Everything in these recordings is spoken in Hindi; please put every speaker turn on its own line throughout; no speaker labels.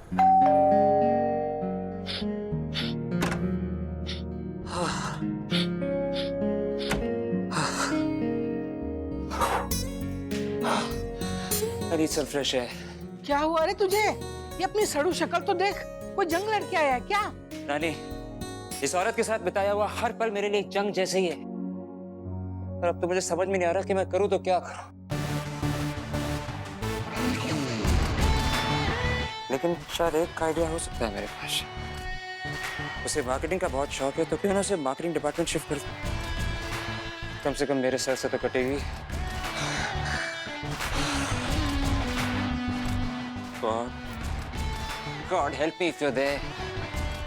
I need some fresh air.
क्या हुआ रे तुझे? ये अपनी सड़ू शक्ल तो देख, कोई जंग लड़के आया है क्या?
रानी, इस औरत के साथ बिताया हुआ हर पल मेरे लिए जंग जैसे ही है। और अब तो मुझे समझ में नहीं आ रहा कि मैं करूं तो क्या करूं। लेकिन शायद एक आइडिया हो सकता है मेरे पास। उसे मार्केटिंग का बहुत शौक है, तो क्यों ना उसे मार्केटिंग डिपार्टमेंट शिफ्ट कर दूं? कम से कम मेरे सर से तो कटेगी। God help me if you're there.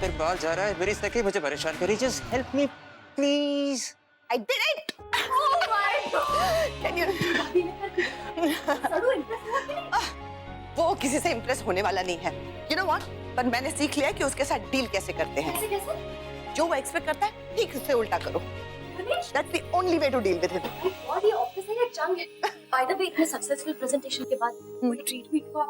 फिर बाल जा रहा है, मेरी सखी मुझे परेशान करी। Just help me, please.
I did it! Oh my God! Can you? वो किसी से इम्प्रेस होने वाला नहीं है। You know what? पर मैंने सीख लिया कि उसके साथ डील कैसे करते हैं। कैसे? जो वो एक्सपेक्ट करता है, ठीक उससे उल्टा करो। That's the only way to deal with him.
और ये ऑफिस है या जंग है? By the way, इतने सक्सेसफुल प्रेजेंटेशन के बाद कोई ट्रीट भी हुआ?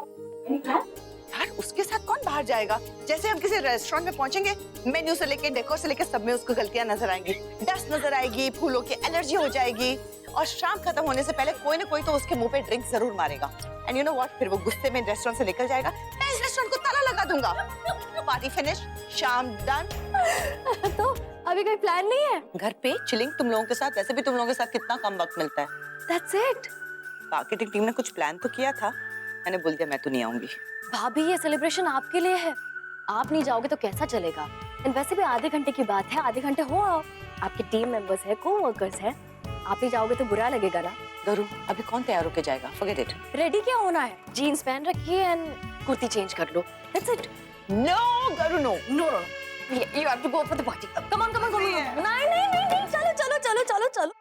Any plan?
यार उसके साथ कौन बाहर जाएगा? जैसे हम किसी रेस्टोरेंट में पहुंचेंगे, मेन्यू से लेके डेकोर से लेके सब में उसको गलतियां नजर आएंगी, डस्ट नजर आएगी, फूलों की एलर्जी हो जाएगी, और शाम खत्म होने से पहले कोई ना कोई तो उसके मुंह पे ड्रिंक जरूर मारेगा। And you know what? फिर वो गुस्से में रेस्टोरेंट से निकल जाएगा, मैं इस रेस्टोरेंट को ताला लगा दूंगा। पार्टी फिनिश, शाम डन।
तो अभी कोई प्लान नहीं है?
घर पे चिलिंग तुम लोगों के साथ, वैसे भी तुम लोगों के साथ कितना कम वक्त मिलता है।
That's it.
मार्केटिंग टीम ने कुछ प्लान तो किया था, मैंने बोल दिया मैं तो नहीं आऊंगी।
भाभी ये सेलिब्रेशन आपके लिए है, आप नहीं जाओगे तो कैसा चलेगा? एंड वैसे भी आधे घंटे की बात है, आधे घंटे हो आओ। आपके टीम मेंबर्स है, को-वर्कर्स है, आप ही जाओगे तो बुरा लगेगा ना।
गरु, अभी कौन तैयार होके जाएगा? Forget it.
रेडी क्या होना है? जीन्स पहन रखिए एंड कुर्ती चेंज कर लो। That's it.
No, गरु, no.
No. You have to go for the party. Come on. नहीं, चलो.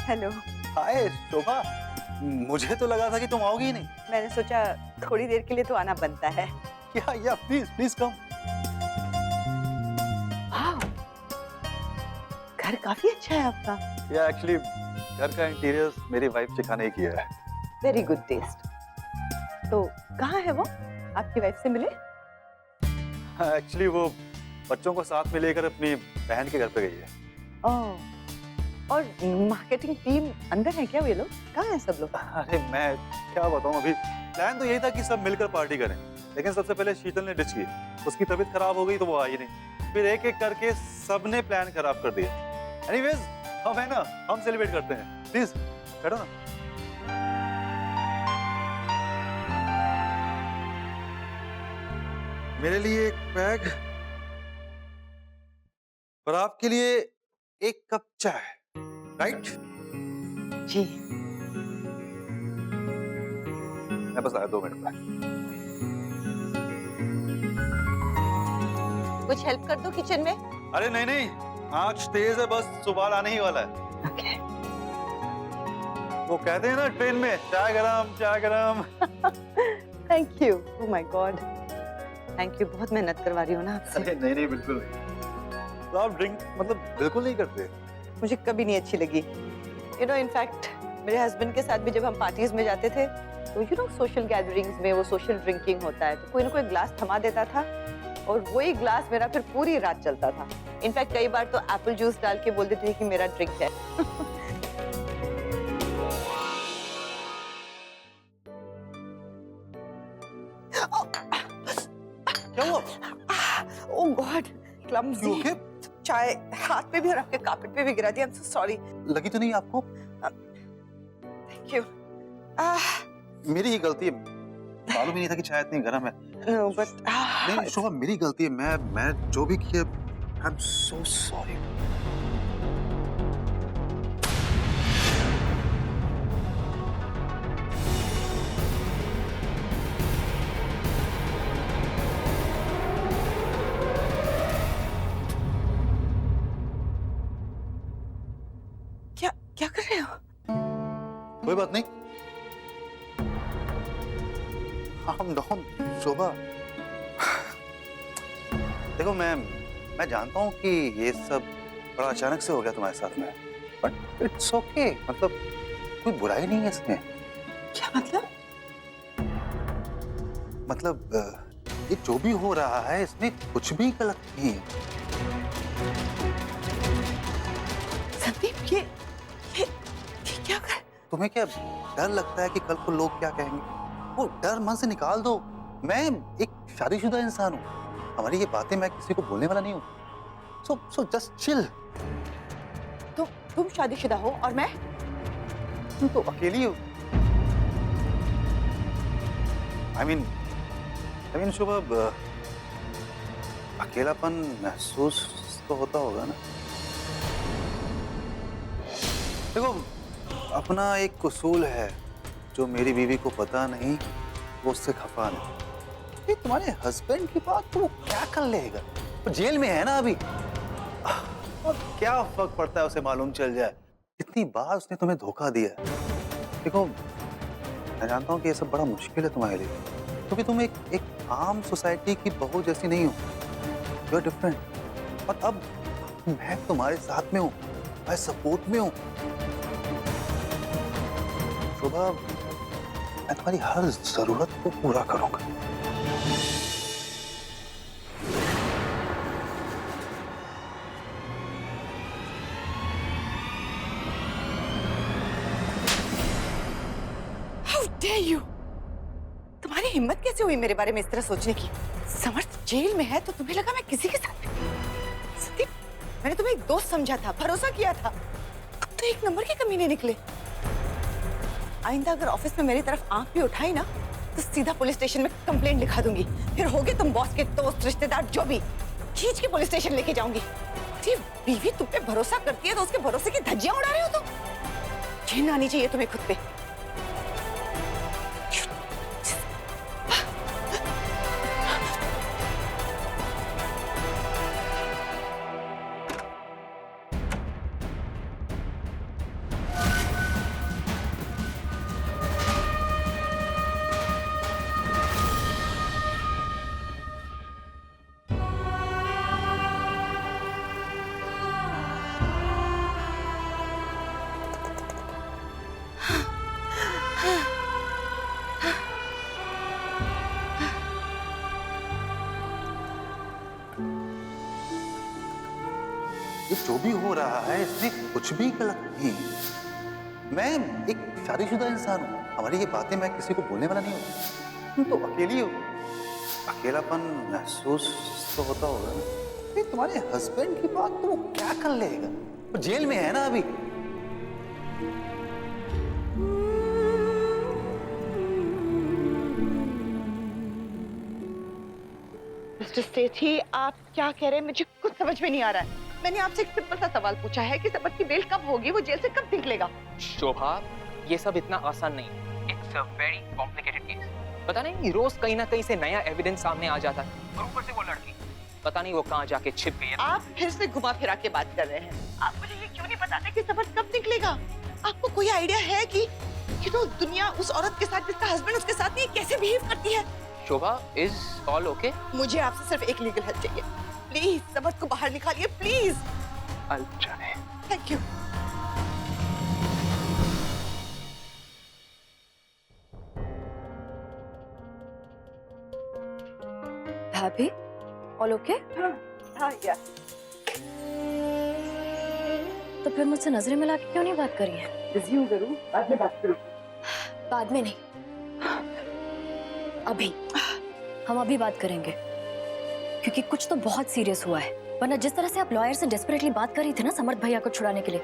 हेलो।
हाय शोभा, मुझे तो लगा था कि तुम आओगी ही नहीं।
मैंने सोचा थोड़ी देर के लिए तो आना बनता है।
या प्लीज कम।
वाह, घर काफी अच्छा है आपका।
या एक्चुअली घर का इंटीरियर मेरी वाइफ सिखाने ही किया है।
Very good test. तो कहाँ है वो? आपकी वाइफ से मिले?
एक्चुअली वो बच्चों को साथ में लेकर अपनी बहन के घर पे गई है।
ओह, और मार्केटिंग टीम अंदर है क्या? वो लोग कहाँ हैं सब लोग?
अरे मैं क्या बताऊं, अभी प्लान तो यही था कि सब मिलकर पार्टी करें, लेकिन सबसे पहले शीतल ने डिच की, उसकी तबीयत खराब हो गई तो वो आई नहीं। फिर एक एक करके सबने प्लान खराब कर दिया। एनीवेज, हम है ना, हम सेलिब्रेट करते हैं। प्लीज बैठो ना। मेरे लिए एक पैग और आपके लिए एक कप चाय, राइट?
जी।
मैं बस आया 2 मिनट में।
कुछ हेल्प कर दो किचन में?
अरे नहीं, आँच तेज है, बस सुबह आने ही वाला है।
Okay.
वो कहते हैं ना ट्रेन में, चाय गरम।
Thank you. Oh my God, thank you. बहुत मेहनत करवा रही हूँ ना आपसे।
अरे नहीं बिल्कुल नहीं। तो आप ड्रिंक मतलब बिल्कुल नहीं करते?
मुझे कभी नहीं अच्छी लगी। यू नो, इनफैक्ट मेरे हस्बैंड के साथ भी जब हम पार्टीज में जाते थे तो यू नो सोशल गैदरिंग्स में वो सोशल ड्रिंकिंग होता है, तो कोई ना कोई ग्लास थमा देता था और वही ग्लास मेरा फिर पूरी रात चलता था। इनफैक्ट कई बार तो एप्पल जूस डाल के बोल देती थी कि मेरा ड्रिंक है।
क्या हुआ?
ओह गॉड, क्लमजी।
You okay?
चाय हाथ पे भी और आपके कार्पेट पे भी गिरा दिया। I am so sorry.
लगी तो नहीं आपको?
Thank you.
मेरी ही गलती है, मालूम ही नहीं था कि चाय इतनी गर्म है।
नो बट
नहीं शोभा, मेरी गलती है, मैं जो भी किया, आई एम सो सॉरी।
क्या कर रहे हो?
कोई बात नहीं, calm down शोभा। देखो मैं जानता हूँ कि ये सब बड़ा अचानक से हो गया तुम्हारे साथ में, बट इट्स ओके, मतलब कोई बुराई नहीं है इसमें।
क्या मतलब?
मतलब ये जो भी हो रहा है इसमें कुछ भी गलत नहीं है।
संदीप, ये क्या कर?
तुम्हें क्या डर लगता है कि कल को लोग क्या कहेंगे? वो डर मन से निकाल दो। मैं एक शादीशुदा इंसान हूँ, हमारी ये बातें मैं किसी को बोलने वाला नहीं हूँ। So just chill.
तुम शादीशुदा हो और मैं?
तुम तो अकेली हो। आई मीन शुभ, अकेलापन महसूस तो होता होगा ना। देखो, अपना एक उसूल है, जो मेरी बीवी को पता नहीं वो उससे खफा नहीं। ये तुम्हारे हस्बैंड की बात तो वो क्या कर लेगा? वो जेल में है ना अभी। और क्या फर्क पड़ता है, उसे मालूम चल जाए। कितनी बार उसने तुम्हें धोखा दिया है। देखो, मैं जानता हूँ कि ये सब बड़ा मुश्किल है तुम्हारे लिए, क्योंकि तुम एक आम सोसाइटी की बहू जैसी नहीं हो। You are different. और अब मैं तुम्हारे साथ में हूँ, मैं सपोर्ट में हूँ। शोभा, मैं तुम्हारी हर जरूरत को पूरा करूंगा।
How dare you? तुम्हारी हिम्मत कैसे हुई मेरे बारे में इस तरह सोचने की? समर्थ जेल में है तो तुम्हें लगा मैं किसी के साथ? संदीप, मैंने तुम्हें एक दोस्त समझा था, भरोसा किया था। अब तो एक नंबर के कमीने निकले। आइंदा अगर ऑफिस में मेरी तरफ आंख भी उठाई ना, तो सीधा पुलिस स्टेशन में कंप्लेंट लिखा दूंगी। फिर होगे तुम बॉस के दोस्त, रिश्तेदार, जो भी, खींच के पुलिस स्टेशन लेके जाऊंगी। अरे बीवी तुम पे भरोसा करती है तो उसके भरोसे की धज्जियां उड़ा रहे हो तुम। घिन आनी चाहिए तुम्हें खुद पे।
ये जो भी हो रहा है इसमें कुछ भी गलत नहीं है। मैं एक शादीशुदा इंसान हूँ, हमारी ये बातें मैं किसी को बोलने वाला नहीं हूँ। तुम तो अकेली हो। अकेलापन महसूस तो होता होगा ना। ये तुम्हारे हस्बैंड की बात तो वो क्या कर लेगा? वो जेल में है ना अभी।
मिस्टर सेठी, आप क्या कह रहे हैं? मुझे कुछ समझ में नहीं आ रहा है। मैंने आपसे एक सिंपल सा सवाल पूछा है कि समर्थ की बेल कब होगी, वो जेल से कब निकलेगा?
शोभा, ये सब इतना आसान नहीं। It's a very complicated case. पता नहीं रोज कहीं ना कहीं से नया एविडेंस सामने आ जाता है, और ऊपर से वो लड़की पता नहीं वो कहाँ जाके छिप गई है।
आप फिर से घुमा फिरा के बात कर रहे हैं। आप मुझे ये क्यों नहीं बताते कि समर्थ कब निकलेगा? आपको कोई आइडिया है कि दुनिया उस औरत के साथ जिसका हस्बैंड उसके साथ नहीं, कैसे बिहेव करती है?
शोभा, इज ऑल ओके?
मुझे आपसे सिर्फ एक लीगल हेल्प चाहिए। प्लीज समर्थ को बाहर निकालिए, प्लीज। Thank you.
भाभी, ऑल ओके?
हाँ यार।
तो फिर मुझसे नजरें मिला के क्यों नहीं बात करी है?
बिजी हूँ करूँ, बाद में बात करूँ।
बाद में नहीं, अभी। हम अभी बात करेंगे, क्योंकि कुछ तो बहुत सीरियस हुआ है। वरना जिस तरह से आप लॉयर से डेस्परेटली बात कर रही थी ना समर्थ भैया को छुड़ाने के लिए,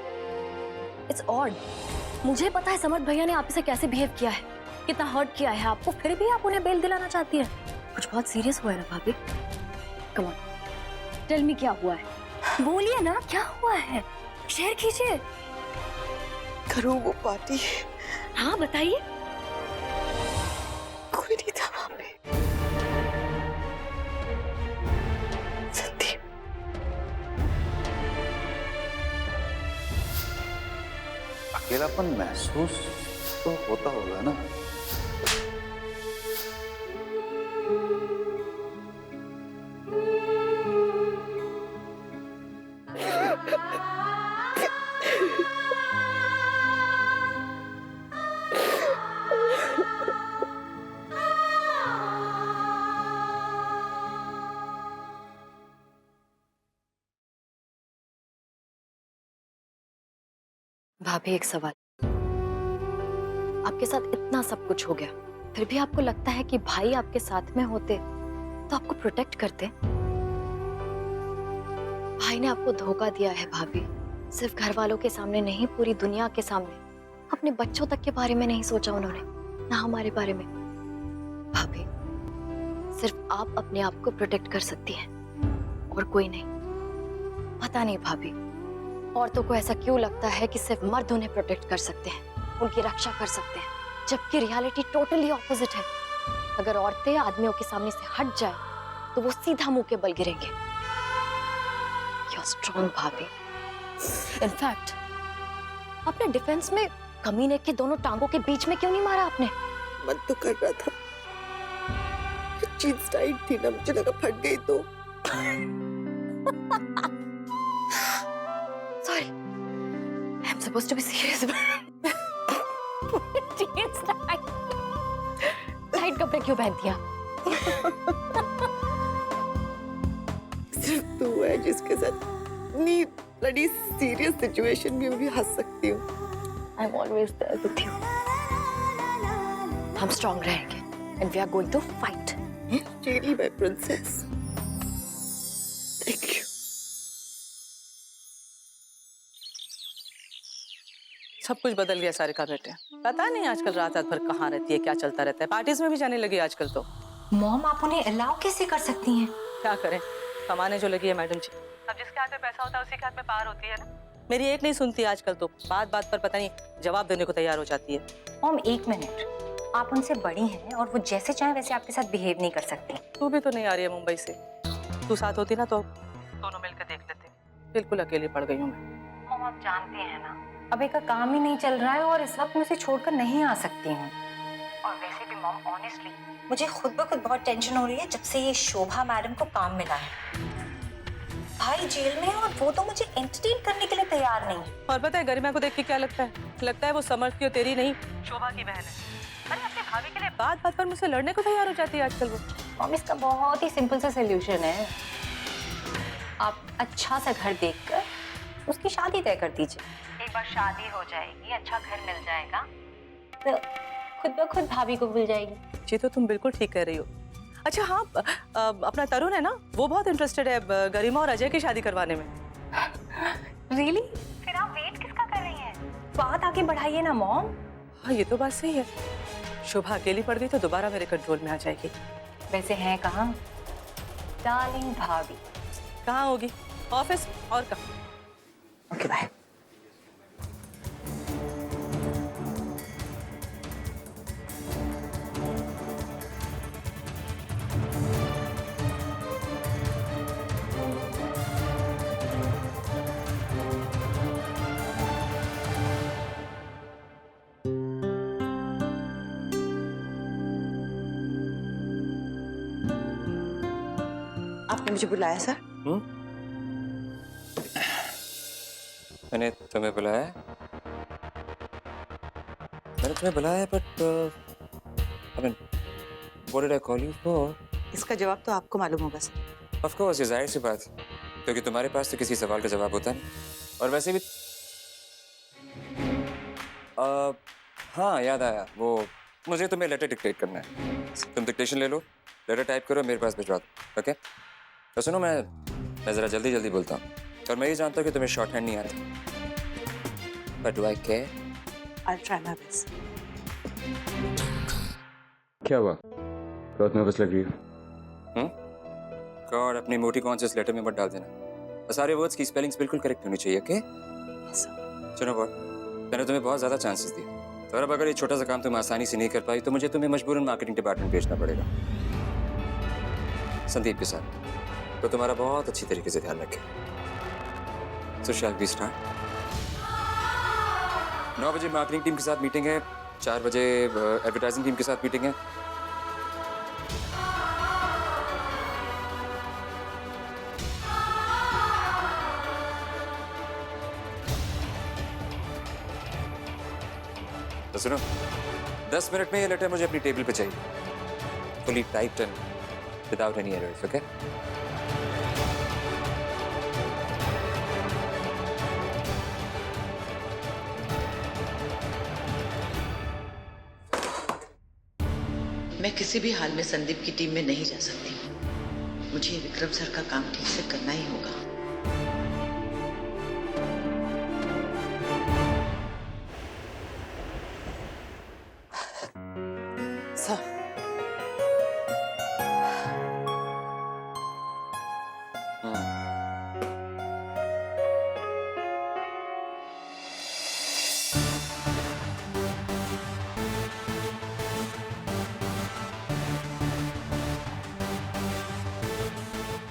इट्स ऑड। मुझे पता है समर्थ भैया ने आपसे कैसे बिहेव किया है, कितना हर्ट किया है आपको, फिर भी आप उन्हें बेल दिलाना चाहती है। कुछ बहुत सीरियस हुआ है ना भाभी? कम ऑन, टेल मी क्या हुआ है? बोलिए ना, क्या हुआ है? शेयर कीजिए।
करूँ वो पार्टी?
हाँ बताइए।
कोई नहीं था वहां पे। संदीप,
अकेलापन महसूस तो होता होगा ना।
भाभी एक सवाल, आपके साथ इतना सब कुछ हो गया, फिर भी आपको लगता है कि भाई आपके साथ में होते तो आपको प्रोटेक्ट करते? भाई ने आपको धोखा दिया है भाभी, सिर्फ घर वालों के सामने नहीं, पूरी दुनिया के सामने। अपने बच्चों तक के बारे में नहीं सोचा उन्होंने, ना हमारे बारे में। भाभी, सिर्फ आप अपने आप को प्रोटेक्ट कर सकती हैं और कोई नहीं। पता नहीं भाभी, औरतों को ऐसा क्यों लगता है कि सिर्फ मर्द उन्हें प्रोटेक्ट कर सकते हैं, उनकी रक्षा कर सकते हैं, जबकि रियलिटी टोटली ऑपोजिट है। अगर औरतें आदमियों के सामने से हट जाए तो वो सीधा मुंह के बल गिरेंगे। You're strong भाभी। इनफैक्ट अपने डिफेंस में कमीने के दोनों टांगों के बीच में क्यों नहीं मारा आपने?
मन तो कर रहा था, जीन्स टाइट थी ना, मुझे लगा फट गई तो।
Sorry, I'm supposed to be serious. Jeans tight. Tight कपड़े क्यों पहनती हैं?
सिर्फ तू है जिसके साथ इतनी बड़ी सीरियस सिचुएशन में भी हंस सकती हूँ।
I'm always there with you. हम strong रहेंगे and we are going to fight.
Really, my princess. Thank you.
सब कुछ बदल गया सारिका बेटे। पता नहीं आजकल रात रात भर कहाँ रहती है, क्या चलता रहता है। पार्टीज में भी जाने लगी आजकल तो।
मॉम, आप उन्हें अलाउ कैसे कर सकती हैं?
क्या करें, कमाने जो लगी है मैडम जी। अब जिसके हाथ में पैसा होता है उसी के हाथ में पार होती है ना। मेरी एक नहीं सुनती आजकल तो, बात बात पर पता नहीं जवाब देने को तैयार हो जाती है।
मॉम, एक मिनट, आप उनसे बड़ी हैं और वो जैसे चाहे वैसे आपके साथ बिहेव नहीं कर सकती।
तू भी तो नहीं आ रही है मुंबई से, तू साथ होती ना तो दोनों मिलकर देख लेते। बिल्कुल अकेली पड़ गई हूँ मैं।
मॉम, आप जानते हैं ना, अबे का काम ही नहीं चल रहा है और इस वक्त मैं उसे छोड़कर नहीं आ सकती हूँ। और वैसे भी मॉम, ऑनेस्टली मुझे खुद ब खुद बहुत टेंशन हो रही है जब से ये शोभा मैडम को काम मिला है। भाई जेल में है और वो तो मुझे एंटरटेन करने के लिए तैयार नहीं।
और पता है गरिमा को देख के क्या लगता है? लगता है वो समझती हो तेरी नहीं, शोभा की बहन है। अरे अपने भाभी के लिए बात बात पर मुझसे लड़ने को तैयार हो जाती है आजकल वो।
मॉम, इसका बहुत ही सिंपल सा सोल्यूशन है। आप अच्छा सा घर देखकर उसकी शादी तय कर दीजिए। एक बार शादी हो जाएगी, अच्छा घर मिल जाएगा, तो खुद ब खुद भाभी को मिल जाएगी।
ये तो तुम बिल्कुल ठीक कह रही हो। अच्छा हाँ, अपना तरुण है ना, वो बहुत इंटरेस्टेड है गरिमा और अजय की शादी करवाने में।
रियली? फिर आप वेट किसका कर रही हैं? बात आगे बढ़ाइए ना मॉम।
हाँ ये तो बात सही है, शोभा अकेली पड़ गई तो दोबारा मेरे कंट्रोल में आ जाएगी।
वैसे हैं कहाँ डार्लिंग भाभी?
कहाँ होगी? ऑफिस और कहाँ?
Okay bye.
आपने मुझे बुलाया सर?
मैंने तुम्हें बुलाया? मैंने तुम्हें बुलाया but I mean, what did I call you for?
इसका जवाब तो आपको मालूम होगा सर।
Of course, ये जाहिर सी बात, क्योंकि तुम्हारे पास तो किसी सवाल का जवाब होता नहीं। और वैसे भी हाँ याद आया, वो मुझे तुम्हें लेटर डिक्टेट करना है। तुम डिक्टेशन ले लो, लेटर टाइप करो, मेरे पास भिजवा दो। ओके? तो सुनो, मैं जरा जल्दी बोलता हूँ और मैं ये जानता हूँ कि तुम्हें शॉर्ट हैंड नहीं आता। But do I care?
I'll try my best.
क्या हुआ? बहुत नर्वस लग रही हो। गॉड, अपनी मोटी कॉन्शियस लेटर में मत डाल देना। और सारे वर्ड्स की स्पेलिंग्स बिल्कुल करेक्ट होनी चाहिए। ओके? सुनो गॉड, मैंने तुम्हें बहुत ज़्यादा चांसेस दिए, तो अब अगर ये छोटा सा काम तुम आसानी से नहीं कर पाई तो मुझे तुम्हें मजबूरन मार्केटिंग डिपार्टमेंट भेजना पड़ेगा संदीप के साथ। तो तुम्हारा बहुत अच्छी तरीके से ध्यान रखें। So shall we start? 9 बजे मार्केटिंग टीम के साथ मीटिंग है, 4 बजे एडवर्टाइजिंग टीम के साथ मीटिंग है। तो सुनो, 10 मिनट में ये लेटर मुझे अपनी टेबल पे चाहिए, fully typed and without any errors. Okay?
मैं किसी भी हाल में संदीप की टीम में नहीं जा सकती। मुझे विक्रम सर का काम ठीक से करना ही होगा।
सर,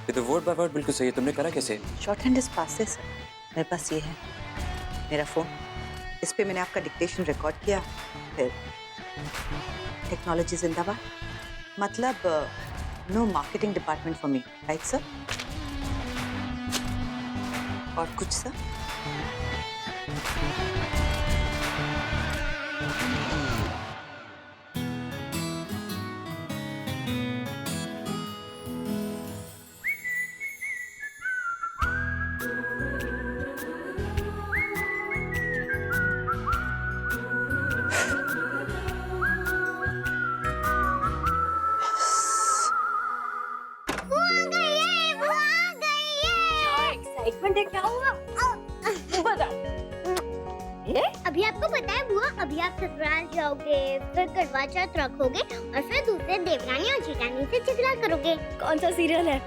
ये तो वर्ड बाय वर्ड बिल्कुल सही है। तुमने करा कैसे?
शॉर्ट हैंड इज पास है सर। मेरे पास ये है मेरा फोन, इस पे मैंने आपका डिक्टेशन रिकॉर्ड किया। फिर टेक्नोलॉजी जिंदाबाद, मतलब no marketing department for me, right sir? और कुछ सर?
एक्साइटमेंट है, क्या हुआ?
अभी आपको पता है बुआ, अभी आप ससुराल जाओगे, फिर करवा चौथ रखोगे और फिर दूसरे देवरानी और जेठानी से झगड़ा करोगे।
कौन सा सीरियल है?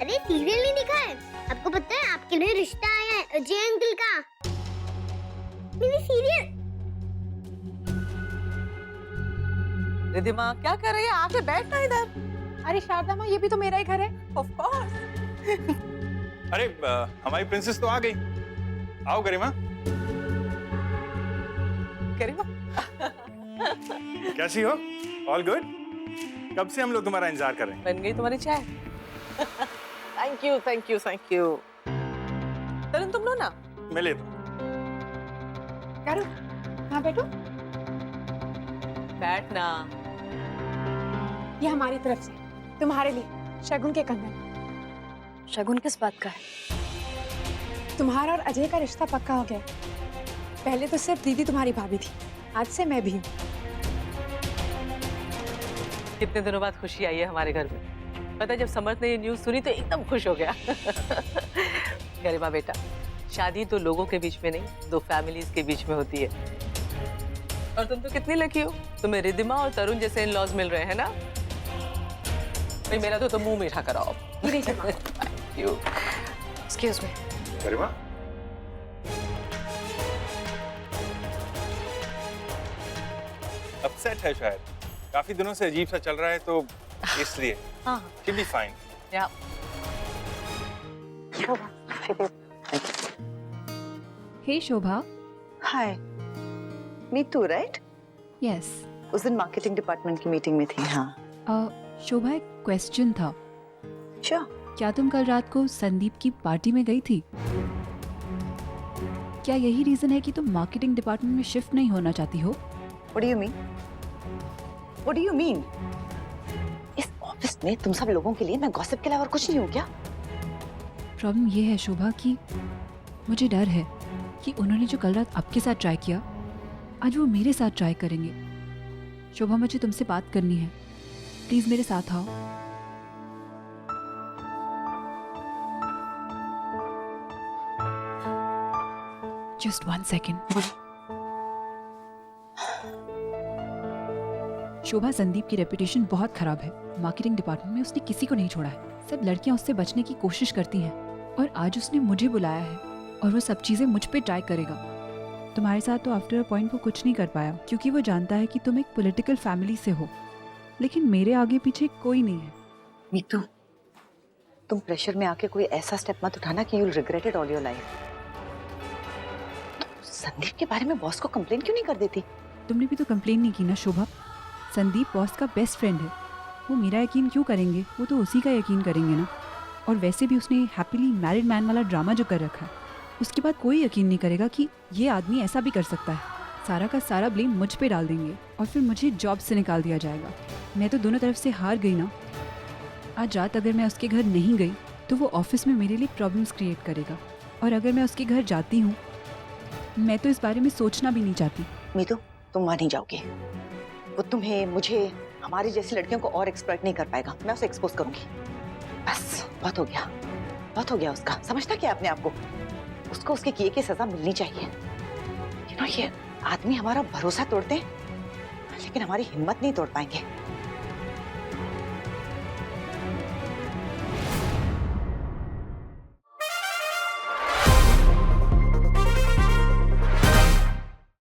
अरे सीरियल नहीं देखा है? आपको पता है आपके लिए रिश्ता आया है अजय अंकल का। Mini serial.
रिद्धिमा क्या कर रही है? आके बैठना इधर।
अरे शारदा माँ, ये भी तो मेरा ही घर है।
Of course.
अरे हमारी प्रिंसेस तो आ गई। आओ गरिमा।
गरिमा
कैसी हो? All good? कब से हम लोग तुम्हारा इंतजार कर रहे हैं।
बन गई तुम्हारी चाय? Thank you thank you thank you. Tarun तुम लो ना।
मैं लेता हूं।
करो, हाँ बैठो।
बैठना।
ये हमारी तरफ से तुम्हारे लिए शगुन के कंगन।
शगुन किस बात का है?
तुम्हारा और अजय का रिश्ता पक्का हो गया। पहले तो सिर्फ दीदी तुम्हारी भाभी थी, आज से मैं भी हूँ।
कितने दिनों बाद खुशी आई है हमारे घर में। पता है जब समर्थ ने ये न्यूज़ सुनी तो एकदम खुश हो गया। गरिमा बेटा, शादी तो लोगों के बीच में नहीं, दो फैमिलीज के बीच में होती है। और तुम तो कितनी लकी हो, तुम्हें रिद्धिमा और तरुण जैसे इन लॉज मिल रहे हैं ना। भाई मेरा तो मुंह मीठा कराओ। Thank you.
Excuse me.
Garima, upset है शायद, काफी दिनों से अजीब सा चल रहा है तो इसलिए।
हाँ
She'll be fine.
या
हे शोभा।
हाय मीतू, राइट?
यस।
उस दिन मार्केटिंग डिपार्टमेंट की मीटिंग में थी। हाँ
शोभा, एक क्वेश्चन था।
श्योर।
क्या तुम कल रात को संदीप की पार्टी में गई थी? क्या यही रीजन है कि तुम मार्केटिंग डिपार्टमेंट में शिफ्ट नहीं होना चाहती हो?
What do you mean? What do you mean? इस ऑफिस में तुम सब लोगों के लिए मैं गॉसिप के अलावा और कुछ नहीं हूँ क्या?
प्रॉब्लम ये है शोभा कि मुझे डर है कि उन्होंने जो कल रात आपके साथ ट्राई किया, आज वो मेरे साथ ट्राई करेंगे। शोभा, मुझे तुमसे बात करनी है, प्लीज मेरे साथ आओ। Just 1 second. शोभा, संदीप की रेपुटेशन बहुत खराब है। मार्केटिंग डिपार्टमेंट में उसने किसी को नहीं छोड़ा है। सब लड़कियां उससे बचने की कोशिश करती हैं और आज उसने मुझे बुलाया है और वो सब चीजें मुझ पे ट्राई करेगा। तुम्हारे साथ तो आफ्टर अ पॉइंट वो कुछ नहीं कर पाया क्योंकि वो जानता है कि तुम एक पॉलिटिकल फैमिली से हो, लेकिन मेरे आगे पीछे कोई नहीं है।
मीतू, तुम प्रेशर में आके कोई ऐसा स्टेप मत उठाना कि you'll regret it all your life। Sandeep के बारे में बॉस को कंप्लेन क्यों नहीं कर देती?
तुमने भी तो कंप्लेन नहीं की ना शोभा। संदीप बॉस का बेस्ट फ्रेंड है, वो मेरा यकीन क्यों करेंगे? वो तो उसी का यकीन करेंगे ना। और वैसे भी उसने हैप्पीली मैरिड मैन वाला ड्रामा जो कर रखा है, उसके बाद कोई यकीन नहीं करेगा कि ये आदमी ऐसा भी कर सकता है। सारा का सारा ब्लेम मुझ पे डाल देंगे और फिर मुझे जॉब से निकाल दिया जाएगा। मैं तो दोनों तरफ से हार गई ना। आज रात अगर मैं उसके घर नहीं गई तो वो ऑफिस में मेरे लिए प्रॉब्लम्स क्रिएट करेगा, और अगर मैं उसके घर जाती हूँ मैं तो इस बारे में सोचना भी नहीं चाहती।
मीतू, तुम वहां नहीं जाओगे। वो तुम्हें, मुझे, हमारी जैसी लड़कियों को और एक्सप्लॉइट नहीं कर पाएगा। मैं उसे एक्सपोज करूंगी। बस बहुत हो गया, बहुत हो गया उसका। समझता क्या अपने आप को? उसको उसके किए की सजा मिलनी चाहिए। ये आदमी हमारा भरोसा तोड़ते हैं लेकिन हमारी हिम्मत नहीं तोड़ पाएंगे।